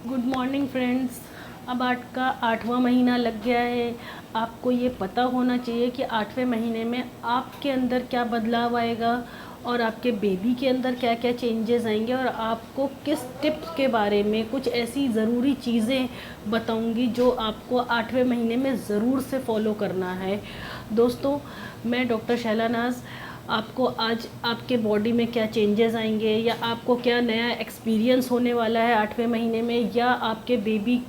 Good morning friends. अब आपका 8वां महीना लग गया है। आपको ये पता होना चाहिए कि 8वें महीने में आपके अंदर क्या बदलाव आएगा और आपके बेबी के अंदर क्या क्या चेंजेस आएंगे, और आपको किस टिप्स के बारे में कुछ ऐसी ज़रूरी चीज़ें बताऊंगी जो आपको 8वें महीने में ज़रूर से फॉलो करना है। दोस्तों, मैं डॉक्टर शैला नाज आपको आज आपके बॉडी में क्या चेंजेस आएंगे या आपको क्या नया एक्सपीरियंस होने वाला है 8वें महीने में, या आपके बेबी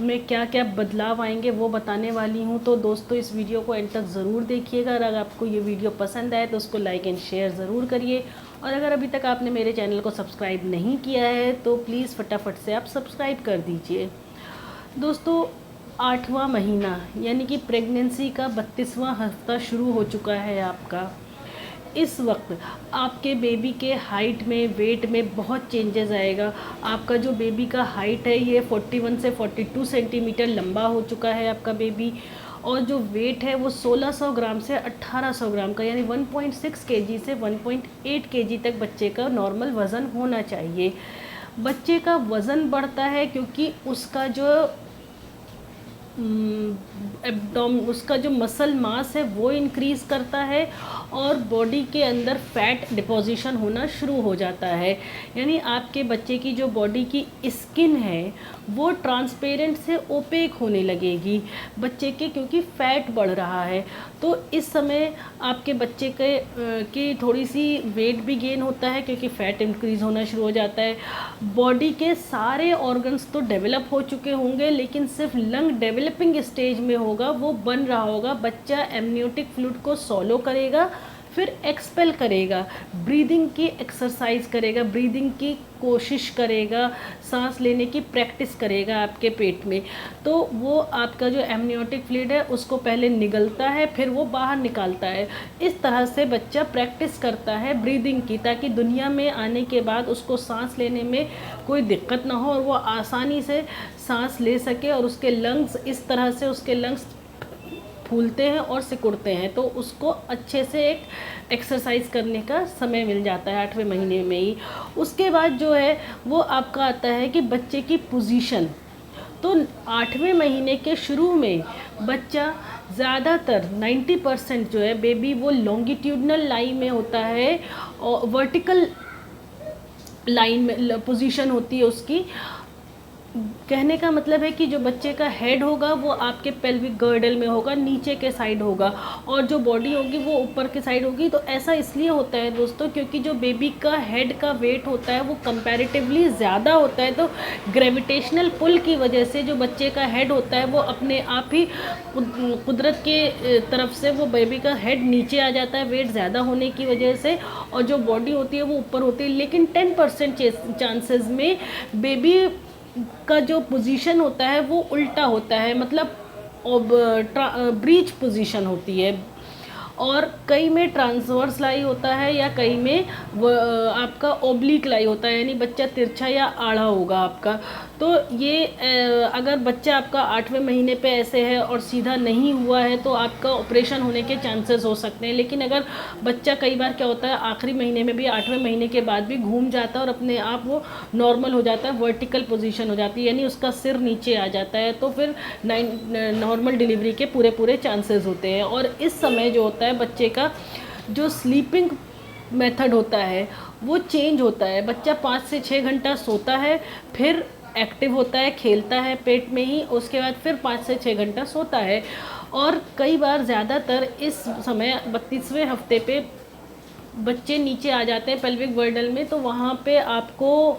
में क्या क्या बदलाव आएंगे वो बताने वाली हूँ। तो दोस्तों, इस वीडियो को एंड तक ज़रूर देखिएगा। अगर आपको ये वीडियो पसंद आए तो उसको लाइक एंड शेयर ज़रूर करिए, और अगर अभी तक आपने मेरे चैनल को सब्सक्राइब नहीं किया है तो प्लीज़ फटाफट से आप सब्सक्राइब कर दीजिए। दोस्तों, 8वां महीना यानी कि प्रेगनेंसी का 32वां हफ्ता शुरू हो चुका है आपका। इस वक्त आपके बेबी के हाइट में, वेट में बहुत चेंजेस आएगा। आपका जो बेबी का हाइट है ये 41 से 42 सेंटीमीटर लंबा हो चुका है आपका बेबी, और जो वेट है वो 1600 ग्राम से 1800 ग्राम का, यानी 1.6 केजी से 1.8 केजी तक बच्चे का नॉर्मल वज़न होना चाहिए। बच्चे का वज़न बढ़ता है क्योंकि उसका जो उसका जो मसल मास है वो इंक्रीज़ करता है, और बॉडी के अंदर फैट डिपोजिशन होना शुरू हो जाता है। यानी आपके बच्चे की जो बॉडी की स्किन है वो ट्रांसपेरेंट से ओपेक होने लगेगी बच्चे के, क्योंकि फैट बढ़ रहा है। तो इस समय आपके बच्चे के की थोड़ी सी वेट भी गेन होता है क्योंकि फैट इंक्रीज़ होना शुरू हो जाता है। बॉडी के सारे ऑर्गन्स तो डेवलप हो चुके होंगे, लेकिन सिर्फ लंग डेवलपिंग स्टेज में होगा, वो बन रहा होगा। बच्चा एमनियोटिक फ्लूइड को सॉलो करेगा, फिर एक्सपेल करेगा, ब्रीदिंग की एक्सरसाइज करेगा, ब्रीदिंग की कोशिश करेगा, सांस लेने की प्रैक्टिस करेगा आपके पेट में। तो वो आपका जो एमनियोटिक फ्लूइड है उसको पहले निगलता है, फिर वो बाहर निकालता है। इस तरह से बच्चा प्रैक्टिस करता है ब्रीदिंग की, ताकि दुनिया में आने के बाद उसको सांस लेने में कोई दिक्कत ना हो और वो आसानी से सांस ले सके, और उसके लंग्स इस तरह से उसके लंग्स फूलते हैं और सिकुड़ते हैं। तो उसको अच्छे से एक एक्सरसाइज करने का समय मिल जाता है 8वें महीने में ही। उसके बाद जो है वो आपका आता है कि बच्चे की पोजीशन। तो 8वें महीने के शुरू में बच्चा ज़्यादातर 90% जो है बेबी वो लॉन्गिट्यूडनल लाइन में होता है, और वर्टिकल लाइन में पोजीशन होती है उसकी। कहने का मतलब है कि जो बच्चे का हेड होगा वो आपके पेल्विक गर्डल में होगा, नीचे के साइड होगा, और जो बॉडी होगी वो ऊपर के साइड होगी। तो ऐसा इसलिए होता है दोस्तों क्योंकि जो बेबी का हेड का वेट होता है वो कंपैरेटिवली ज़्यादा होता है। तो ग्रेविटेशनल पुल की वजह से जो बच्चे का हेड होता है वो अपने आप ही कुदरत के तरफ से वो बेबी का हेड नीचे आ जाता है वेट ज़्यादा होने की वजह से, और जो बॉडी होती है वो ऊपर होती है। लेकिन 10% चांसेस में बेबी का जो पोजीशन होता है वो उल्टा होता है, मतलब ब्रीच पोजीशन होती है, और कई में ट्रांसवर्स लाई होता है या कई में आपका ओब्लिक लाई होता है, यानी बच्चा तिरछा या आड़ा होगा आपका। तो ये अगर बच्चा आपका 8वें महीने पे ऐसे है और सीधा नहीं हुआ है तो आपका ऑपरेशन होने के चांसेस हो सकते हैं। लेकिन अगर बच्चा, कई बार क्या होता है आखिरी महीने में भी 8वें महीने के बाद भी घूम जाता है और अपने आप वो नॉर्मल हो जाता है, वर्टिकल पोजीशन हो जाती है, यानी उसका सिर नीचे आ जाता है, तो फिर नॉर्मल डिलीवरी के पूरे पूरे चांसेस होते हैं। और इस समय जो होता है बच्चे का जो स्लीपिंग मेथड होता है वो चेंज होता है। बच्चा 5 से 6 घंटा सोता है, फिर एक्टिव होता है, खेलता है पेट में ही, उसके बाद फिर 5 से 6 घंटा सोता है। और कई बार ज़्यादातर इस समय 32वें हफ्ते पे बच्चे नीचे आ जाते हैं पेल्विक गर्डल में। तो वहाँ पे आपको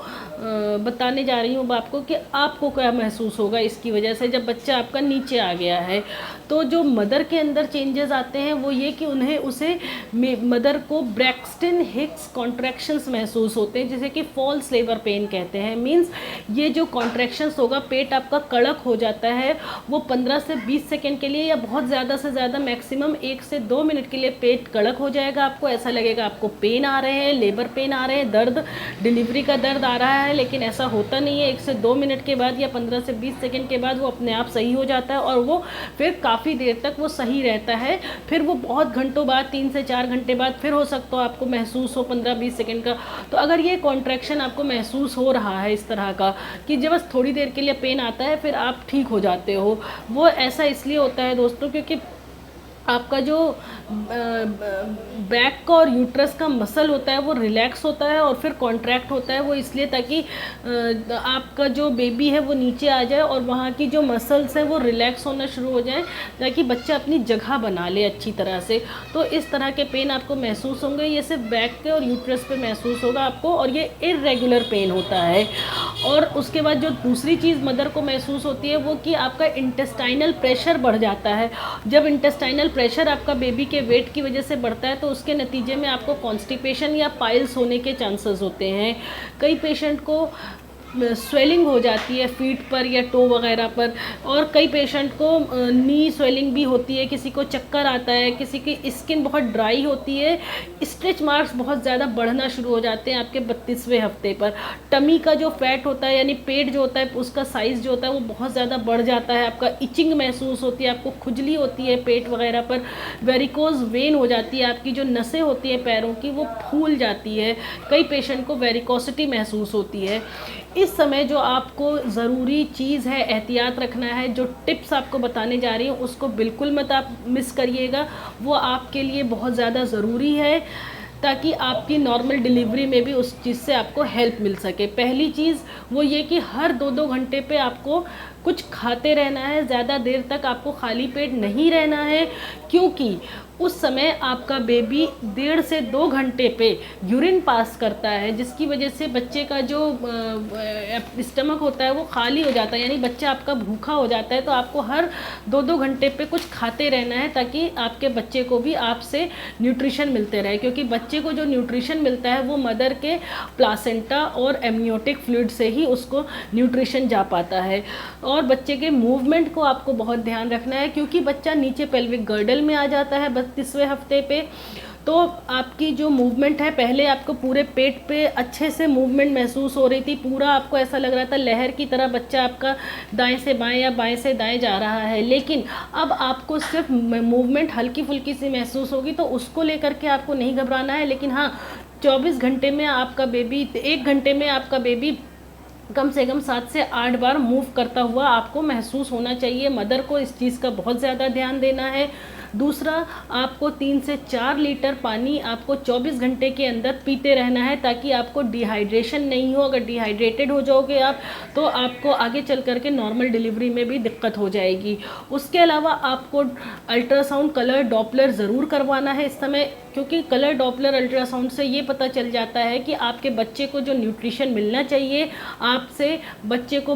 बताने जा रही हूँ आपको कि आपको क्या महसूस होगा इसकी वजह से जब बच्चा आपका नीचे आ गया है। तो जो मदर के अंदर चेंजेस आते हैं वो ये कि उन्हें उसे मदर को ब्रैक्सटन हिक्स कॉन्ट्रैक्शंस महसूस होते हैं, जैसे कि फॉल्स लेबर पेन कहते हैं। मीन्स ये जो कॉन्ट्रैक्शंस होगा, पेट आपका कड़क हो जाता है, वो 15 से 20 सेकेंड के लिए या बहुत ज़्यादा से ज़्यादा मैक्सिमम 1 से 2 मिनट के लिए पेट कड़क हो जाएगा। आपको ऐसा लगेगा आपको पेन आ रहे हैं, लेबर पेन आ रहे हैं, दर्द, डिलीवरी का दर्द आ रहा है, लेकिन ऐसा होता नहीं है। 1 से 2 मिनट के बाद या 15 से 20 सेकंड के बाद वो अपने आप सही हो जाता है और वो फिर काफ़ी देर तक वो सही रहता है। फिर वो बहुत घंटों बाद, 3 से 4 घंटे बाद फिर हो सकता हो आपको महसूस हो 15-20 सेकंड का। तो अगर ये कॉन्ट्रैक्शन आपको महसूस हो रहा है इस तरह का कि जब बस थोड़ी देर के लिए पेन आता है फिर आप ठीक हो जाते हो, वो ऐसा इसलिए होता है दोस्तों क्योंकि आपका जो बैक का और यूट्रस का मसल होता है वो रिलैक्स होता है और फिर कॉन्ट्रैक्ट होता है। वो इसलिए ताकि आपका जो बेबी है वो नीचे आ जाए और वहाँ की जो मसल्स हैं वो रिलैक्स होना शुरू हो जाए, ताकि बच्चा अपनी जगह बना ले अच्छी तरह से। तो इस तरह के पेन आपको महसूस होंगे, ये सिर्फ बैक के और यूट्रस पे महसूस होगा आपको, और ये इर्रेगुलर पेन होता है। और उसके बाद जो दूसरी चीज़ मदर को महसूस होती है वो कि आपका इंटेस्टाइनल प्रेशर बढ़ जाता है। जब इंटेस्टाइनल प्रेशर आपका बेबी के वेट की वजह से बढ़ता है तो उसके नतीजे में आपको कॉन्स्टिपेशन या पाइल्स होने के चांसेस होते हैं। कई पेशेंट को स्वेलिंग हो जाती है फीट पर या टो वगैरह पर, और कई पेशेंट को नी स्वेलिंग भी होती है, किसी को चक्कर आता है, किसी की स्किन बहुत ड्राई होती है, स्ट्रेच मार्क्स बहुत ज़्यादा बढ़ना शुरू हो जाते हैं आपके 32वें हफ्ते पर। टमी का जो फैट होता है यानी पेट जो होता है उसका साइज़ जो होता है वो बहुत ज़्यादा बढ़ जाता है, आपका इचिंग महसूस होती है, आपको खुजली होती है पेट वगैरह पर, वेरिकोज वेन हो जाती है, आपकी जो नसें होती है पैरों की वो फूल जाती है, कई पेशेंट को वेरिकोसिटी महसूस होती है। इस समय जो आपको ज़रूरी चीज़ है, एहतियात रखना है, जो टिप्स आपको बताने जा रही हूँ उसको बिल्कुल मत आप मिस करिएगा, वो आपके लिए बहुत ज़्यादा ज़रूरी है ताकि आपकी नॉर्मल डिलीवरी में भी उस चीज़ से आपको हेल्प मिल सके। पहली चीज़ वो ये कि हर 2-2 घंटे पे आपको कुछ खाते रहना है, ज़्यादा देर तक आपको खाली पेट नहीं रहना है, क्योंकि उस समय आपका बेबी 1.5 से 2 घंटे पे यूरिन पास करता है, जिसकी वजह से बच्चे का जो स्टमक होता है वो खाली हो जाता है, यानी बच्चा आपका भूखा हो जाता है। तो आपको हर 2-2 घंटे पे कुछ खाते रहना है ताकि आपके बच्चे को भी आपसे न्यूट्रिशन मिलते रहे, क्योंकि बच्चे को जो न्यूट्रिशन मिलता है वो मदर के प्लासेंटा और एमनियोटिक फ्लूइड से ही उसको न्यूट्रिशन जा पाता है। और बच्चे के मूवमेंट को आपको बहुत ध्यान रखना है, क्योंकि बच्चा नीचे पेल्विक गर्डल में आ जाता है 32वें हफ्ते पे। तो आपकी जो मूवमेंट है, पहले आपको पूरे पेट पे अच्छे से मूवमेंट महसूस हो रही थी, पूरा आपको ऐसा लग रहा था लहर की तरह बच्चा आपका दाएं से बाएं या बाएं से दाएं जा रहा है, लेकिन अब आपको सिर्फ मूवमेंट हल्की फुल्की सी महसूस होगी। तो उसको लेकर के आपको नहीं घबराना है, लेकिन हाँ 24 घंटे में आपका बेबी, 1 घंटे में आपका बेबी कम से कम 7 से 8 बार मूव करता हुआ आपको महसूस होना चाहिए। मदर को इस चीज़ का बहुत ज़्यादा ध्यान देना है। दूसरा, आपको 3 से 4 लीटर पानी आपको 24 घंटे के अंदर पीते रहना है ताकि आपको डिहाइड्रेशन नहीं हो। अगर डिहाइड्रेटेड हो जाओगे आप तो आपको आगे चल करके नॉर्मल डिलीवरी में भी दिक्कत हो जाएगी। उसके अलावा आपको अल्ट्रासाउंड कलर डॉपलर ज़रूर करवाना है इस समय, क्योंकि कलर डॉपलर अल्ट्रासाउंड से ये पता चल जाता है कि आपके बच्चे को जो न्यूट्रिशन मिलना चाहिए आपसे, बच्चे को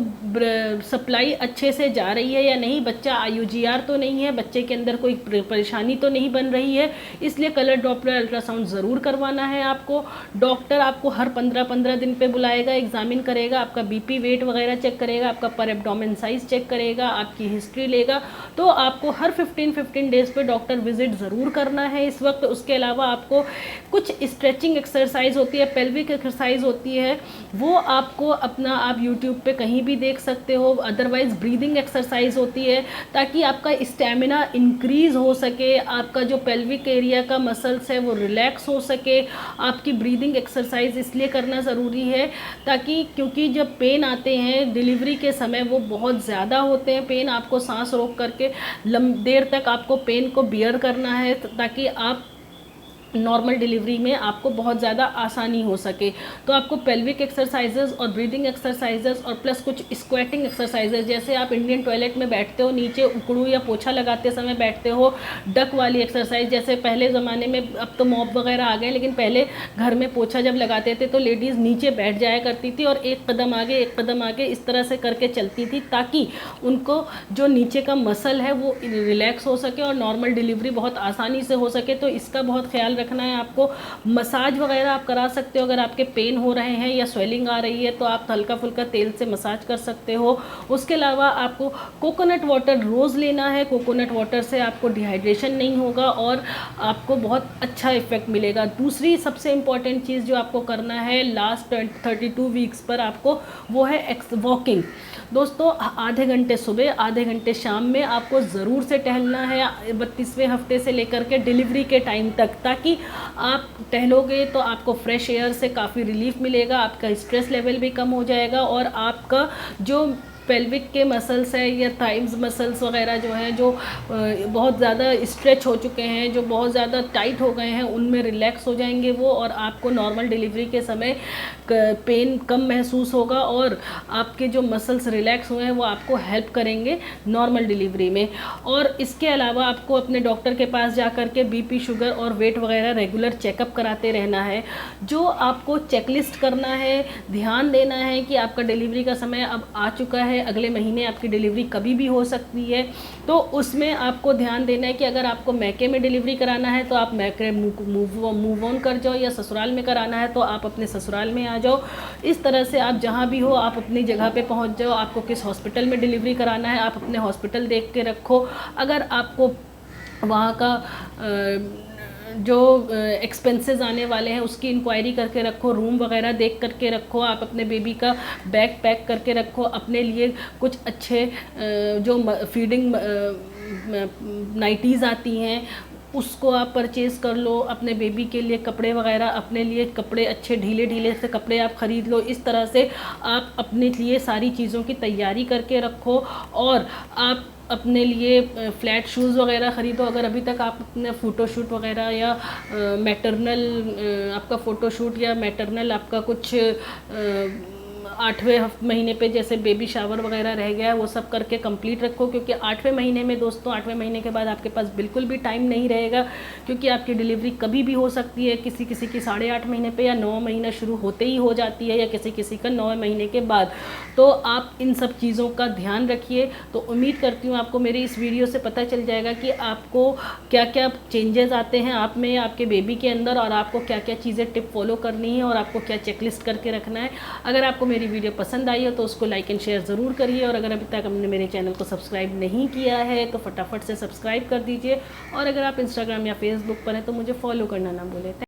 सप्लाई अच्छे से जा रही है या नहीं, बच्चा IUGR तो नहीं है, बच्चे के अंदर कोई परेशानी तो नहीं बन रही है। इसलिए कलर डॉपलर अल्ट्रासाउंड ज़रूर करवाना है आपको। डॉक्टर आपको हर 15-15 दिन पे बुलाएगा, एग्जामिन करेगा, आपका BP वेट वगैरह चेक करेगा, आपका पर एब्डोमेन साइज चेक करेगा, आपकी हिस्ट्री लेगा। तो आपको हर 15-15 डेज़ पे डॉक्टर विजिट ज़रूर करना है इस वक्त। उसके अलावा आपको कुछ स्ट्रेचिंग एक्सरसाइज होती है, पेल्विक एक्सरसाइज होती है, वो आपको अपना आप यूट्यूब पे कहीं भी देख सकते हो। अदरवाइज़ ब्रीदिंग एक्सरसाइज होती है ताकि आपका स्टेमिना इंक्रीज़ हो सके, आपका जो पेल्विक एरिया का मसल्स है वो रिलैक्स हो सके। आपकी ब्रीदिंग एक्सरसाइज इसलिए करना ज़रूरी है ताकि, क्योंकि जब पेन आते हैं डिलीवरी के समय वो बहुत ज़्यादा होते हैं पेन, आपको सांस रोक करके देर तक आपको पेन को बियर करना है ताकि आप नॉर्मल डिलीवरी में आपको बहुत ज़्यादा आसानी हो सके। तो आपको पेल्विक एक्सरसाइजेज और ब्रीदिंग एक्सरसाइजेज और प्लस कुछ स्क्वेटिंग एक्सरसाइजेज, जैसे आप इंडियन टॉयलेट में बैठते हो नीचे उकड़ू या पोछा लगाते समय बैठते हो, डक वाली एक्सरसाइज, जैसे पहले ज़माने में, अब तो मॉप वगैरह आ गए, लेकिन पहले घर में पोछा जब लगाते थे तो लेडीज़ नीचे बैठ जाया करती थी और एक कदम आगे एक कदम आगे इस तरह से करके चलती थी ताकि उनको जो नीचे का मसल है वो रिलैक्स हो सके और नॉर्मल डिलीवरी बहुत आसानी से हो सके। तो इसका बहुत ख्याल रखना है आपको। मसाज वगैरह आप करा सकते हो, अगर आपके पेन हो रहे हैं या स्वेलिंग आ रही है तो आप हल्का फुल्का तेल से मसाज कर सकते हो। उसके अलावा आपको कोकोनट वाटर रोज़ लेना है। कोकोनट वाटर से आपको डिहाइड्रेशन नहीं होगा और आपको बहुत अच्छा इफेक्ट मिलेगा। दूसरी सबसे इम्पॉर्टेंट चीज़ जो आपको करना है लास्ट 32 वीक्स पर आपको, वो है वॉकिंग। दोस्तों आधे घंटे सुबह आधे घंटे शाम में आपको ज़रूर से टहलना है 32वें हफ्ते से लेकर के डिलीवरी के टाइम तक, ताकि आप टहलोगे तो आपको फ्रेश एयर से काफ़ी रिलीफ मिलेगा, आपका स्ट्रेस लेवल भी कम हो जाएगा और आपका जो पेल्विक के मसल्स है या थाइम्स मसल्स वगैरह जो हैं, जो बहुत ज़्यादा स्ट्रेच हो चुके हैं, जो बहुत ज़्यादा टाइट हो गए हैं, उनमें रिलैक्स हो जाएंगे वो, और आपको नॉर्मल डिलीवरी के समय पेन कम महसूस होगा और आपके जो मसल्स रिलैक्स हुए हैं वो आपको हेल्प करेंगे नॉर्मल डिलीवरी में। और इसके अलावा आपको अपने डॉक्टर के पास जा कर के बीपी, शुगर और वेट वगैरह रेगुलर चेकअप कराते रहना है। जो आपको चेकलिस्ट करना है, ध्यान देना है कि आपका डिलीवरी का समय अब आ चुका है, अगले महीने आपकी डिलीवरी कभी भी हो सकती है, तो उसमें आपको ध्यान देना है कि अगर आपको मैके में डिलीवरी कराना है तो आप मैके मूव ऑन कर जाओ, या ससुराल में कराना है तो आप अपने ससुराल में आ जाओ। इस तरह से आप जहाँ भी हो आप अपनी जगह पे पहुँच जाओ। आपको किस हॉस्पिटल में डिलीवरी कराना है आप अपने हॉस्पिटल देख के रखो। अगर आपको वहाँ का जो एक्सपेंसेस आने वाले हैं उसकी इंक्वायरी करके रखो, रूम वगैरह देख करके रखो, आप अपने बेबी का बैग पैक करके रखो, अपने लिए कुछ अच्छे जो फीडिंग नाइटीज़ आती हैं उसको आप परचेज़ कर लो। अपने बेबी के लिए कपड़े वगैरह, अपने लिए कपड़े अच्छे ढीले ढीले से कपड़े आप ख़रीद लो। इस तरह से आप अपने लिए सारी चीज़ों की तैयारी करके रखो और आप अपने लिए फ्लैट शूज़ वगैरह ख़रीदो। अगर अभी तक आप अपने फ़ोटोशूट वगैरह या मैटरनल आपका फ़ोटोशूट या मैटरनल आपका कुछ 8वें महीने पे जैसे बेबी शावर वगैरह रह गया है वो सब करके कंप्लीट रखो, क्योंकि 8वें महीने में दोस्तों 8वें महीने के बाद आपके पास बिल्कुल भी टाइम नहीं रहेगा, क्योंकि आपकी डिलीवरी कभी भी हो सकती है। किसी किसी की 8.5 महीने पे या 9 महीना शुरू होते ही हो जाती है, या किसी किसी का 9 महीने के बाद। तो आप इन सब चीज़ों का ध्यान रखिए। तो उम्मीद करती हूँ आपको मेरी इस वीडियो से पता चल जाएगा कि आपको क्या क्या चेंजेस आते हैं आप में, आपके बेबी के अंदर, और आपको क्या क्या चीज़ें टिप फॉलो करनी है और आपको क्या चेकलिस्ट करके रखना है। अगर आपको मेरी वीडियो पसंद आई हो तो उसको लाइक एंड शेयर ज़रूर करिए, और अगर अभी तक हमने मेरे चैनल को सब्सक्राइब नहीं किया है तो फटाफट से सब्सक्राइब कर दीजिए, और अगर आप इंस्टाग्राम या फेसबुक पर हैं तो मुझे फॉलो करना ना भूलें।